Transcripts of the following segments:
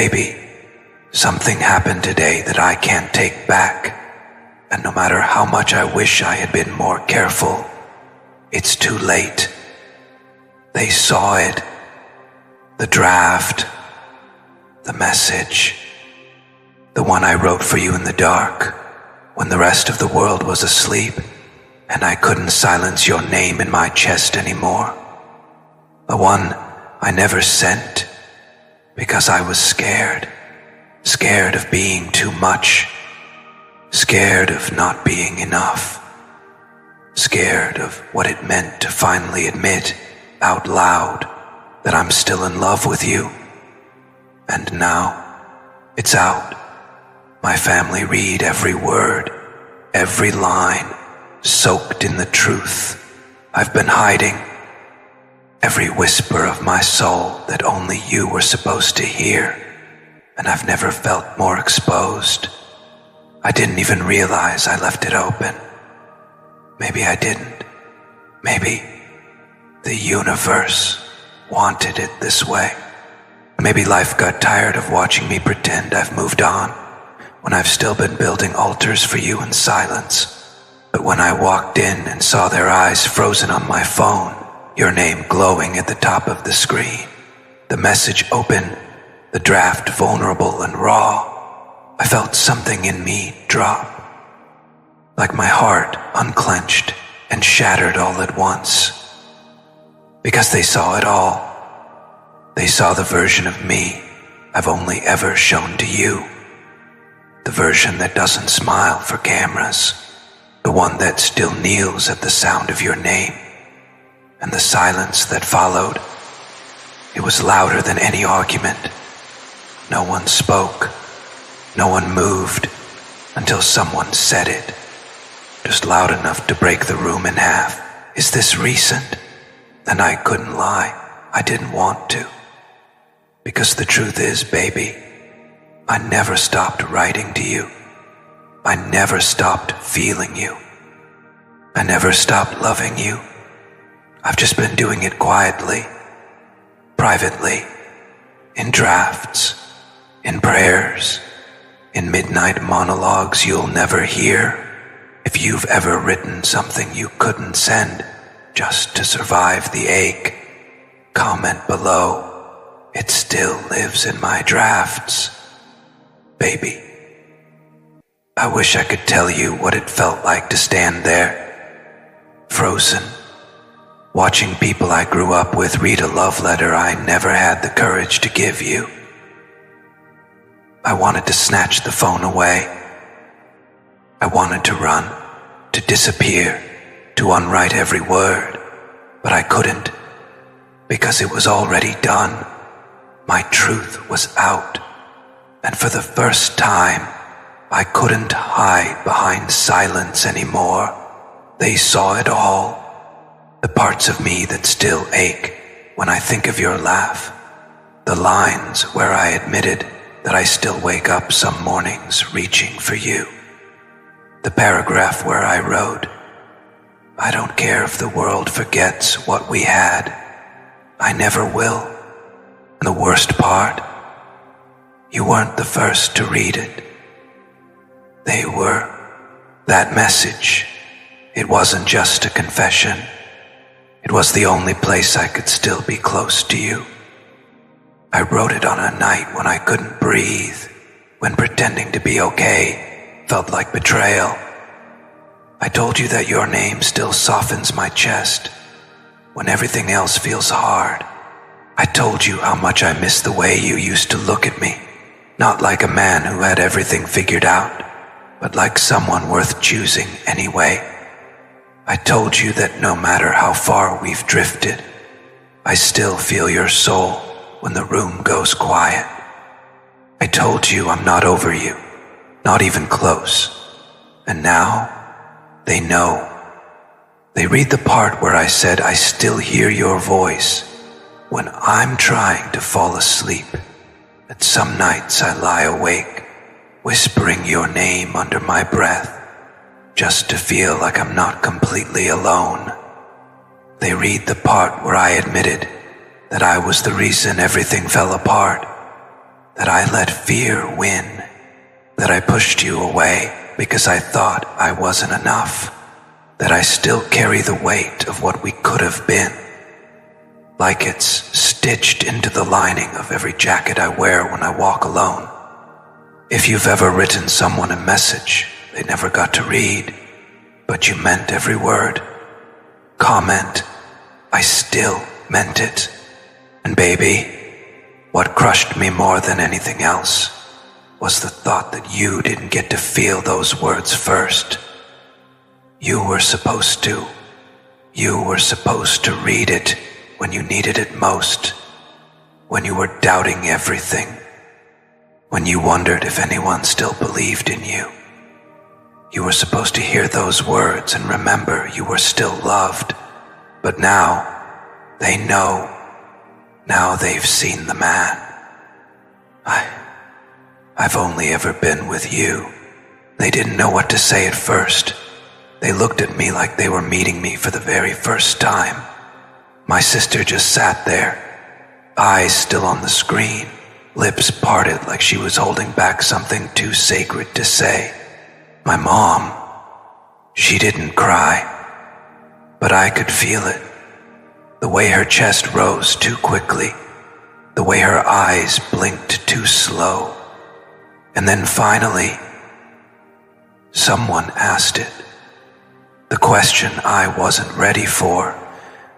Baby, something happened today that I can't take back, and no matter how much I wish I had been more careful, it's too late. They saw it. The draft. The message. The one I wrote for you in the dark, when the rest of the world was asleep, and I couldn't silence your name in my chest anymore. The one I never sent, because I was scared. Scared of being too much. Scared of not being enough. Scared of what it meant to finally admit out loud that I'm still in love with you. And now, it's out. My family read every word, every line, soaked in the truth I've been hiding. Every whisper of my soul that only you were supposed to hear, and I've never felt more exposed. I didn't even realize I left it open. Maybe I didn't. Maybe the universe wanted it this way. Maybe life got tired of watching me pretend I've moved on, when I've still been building altars for you in silence. But when I walked in and saw their eyes frozen on my phone, your name glowing at the top of the screen, the message open, the draft vulnerable and raw, I felt something in me drop. Like my heart unclenched and shattered all at once. Because they saw it all. They saw the version of me I've only ever shown to you. The version that doesn't smile for cameras. The one that still kneels at the sound of your name. And the silence that followed, it was louder than any argument. No one spoke. No one moved until someone said it. Just loud enough to break the room in half. Is this recent? And I couldn't lie. I didn't want to. Because the truth is, baby, I never stopped writing to you. I never stopped feeling you. I never stopped loving you. I've just been doing it quietly, privately, in drafts, in prayers, in midnight monologues you'll never hear. If you've ever written something you couldn't send just to survive the ache, comment below. It still lives in my drafts. Baby, I wish I could tell you what it felt like to stand there, frozen, watching people I grew up with read a love letter I never had the courage to give you. I wanted to snatch the phone away. I wanted to run, to disappear, to unwrite every word, but I couldn't, because it was already done. My truth was out, and for the first time, I couldn't hide behind silence anymore. They saw it all. The parts of me that still ache when I think of your laugh. The lines where I admitted that I still wake up some mornings reaching for you. The paragraph where I wrote, I don't care if the world forgets what we had. I never will. And the worst part, you weren't the first to read it. They were. That message, it wasn't just a confession. It was the only place I could still be close to you. I wrote it on a night when I couldn't breathe, when pretending to be okay felt like betrayal. I told you that your name still softens my chest when everything else feels hard. I told you how much I miss the way you used to look at me, not like a man who had everything figured out, but like someone worth choosing anyway. I told you that no matter how far we've drifted, I still feel your soul when the room goes quiet. I told you I'm not over you, not even close. And now, they know. They read the part where I said I still hear your voice when I'm trying to fall asleep. And some nights I lie awake, whispering your name under my breath, just to feel like I'm not completely alone. They read the part where I admitted that I was the reason everything fell apart, that I let fear win, that I pushed you away because I thought I wasn't enough, that I still carry the weight of what we could have been, like it's stitched into the lining of every jacket I wear when I walk alone. If you've ever written someone a message they never got to read, but you meant every word, comment, I still meant it. And baby, what crushed me more than anything else was the thought that you didn't get to feel those words first. You were supposed to. You were supposed to read it when you needed it most, when you were doubting everything, when you wondered if anyone still believed in you. You were supposed to hear those words and remember you were still loved. But now, they know. Now they've seen the man. I've only ever been with you. They didn't know what to say at first. They looked at me like they were meeting me for the very first time. My sister just sat there, eyes still on the screen, lips parted like she was holding back something too sacred to say. My mom, she didn't cry, but I could feel it. The way her chest rose too quickly, the way her eyes blinked too slow. And then finally, someone asked it. The question I wasn't ready for,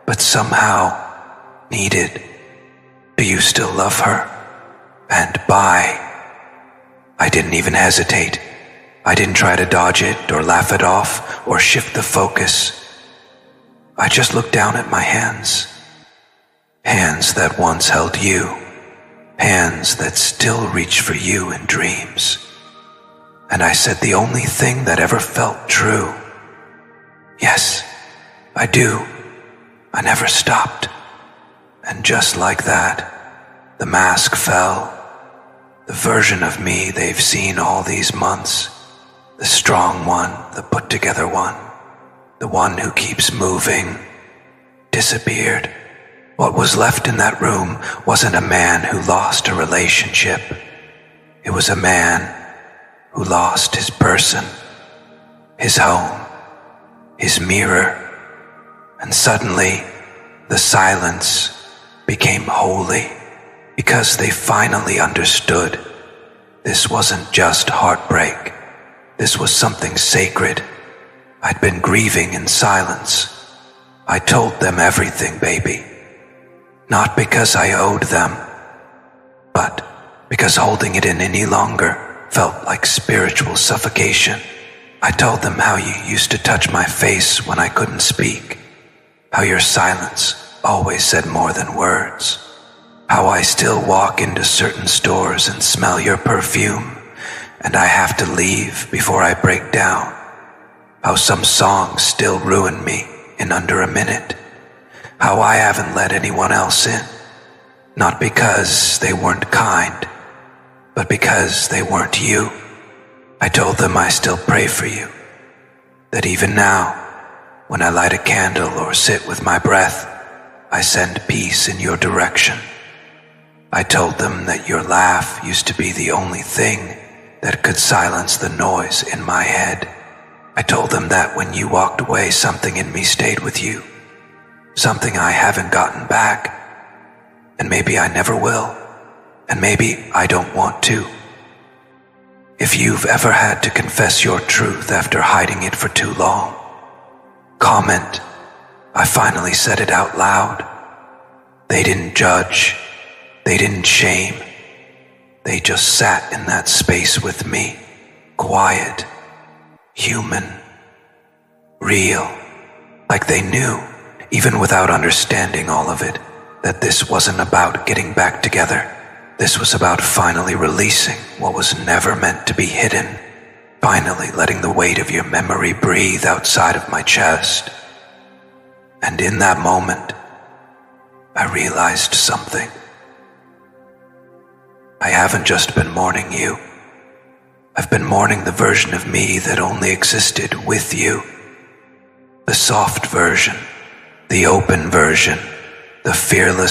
but somehow needed. Do you still love her? And I didn't even hesitate. I didn't try to dodge it or laugh it off or shift the focus. I just looked down at my hands. Hands that once held you. Hands that still reach for you in dreams. And I said the only thing that ever felt true. Yes, I do. I never stopped. And just like that, the mask fell. The version of me they've seen all these months. The strong one, the put-together one. The one who keeps moving. Disappeared. What was left in that room wasn't a man who lost a relationship. It was a man who lost his person, his home, his mirror, and suddenly the silence became holy because they finally understood this wasn't just heartbreak. This was something sacred. I'd been grieving in silence. I told them everything, baby. Not because I owed them, but because holding it in any longer felt like spiritual suffocation. I told them how you used to touch my face when I couldn't speak, how your silence always said more than words, how I still walk into certain stores and smell your perfume, and I have to leave before I break down, how some songs still ruin me in under a minute, how I haven't let anyone else in, not because they weren't kind, but because they weren't you. I told them I still pray for you, that even now, when I light a candle or sit with my breath, I send peace in your direction. I told them that your laugh used to be the only thing that could silence the noise in my head. I told them that when you walked away, something in me stayed with you. Something I haven't gotten back. And maybe I never will. And maybe I don't want to. If you've ever had to confess your truth after hiding it for too long, comment, I finally said it out loud. They didn't judge. They didn't shame. They just sat in that space with me, quiet, human, real, like they knew, even without understanding all of it, that this wasn't about getting back together. This was about finally releasing what was never meant to be hidden, finally letting the weight of your memory breathe outside of my chest. And in that moment, I realized something. I haven't just been mourning you. I've been mourning the version of me that only existed with you. The soft version, the open version, the fearless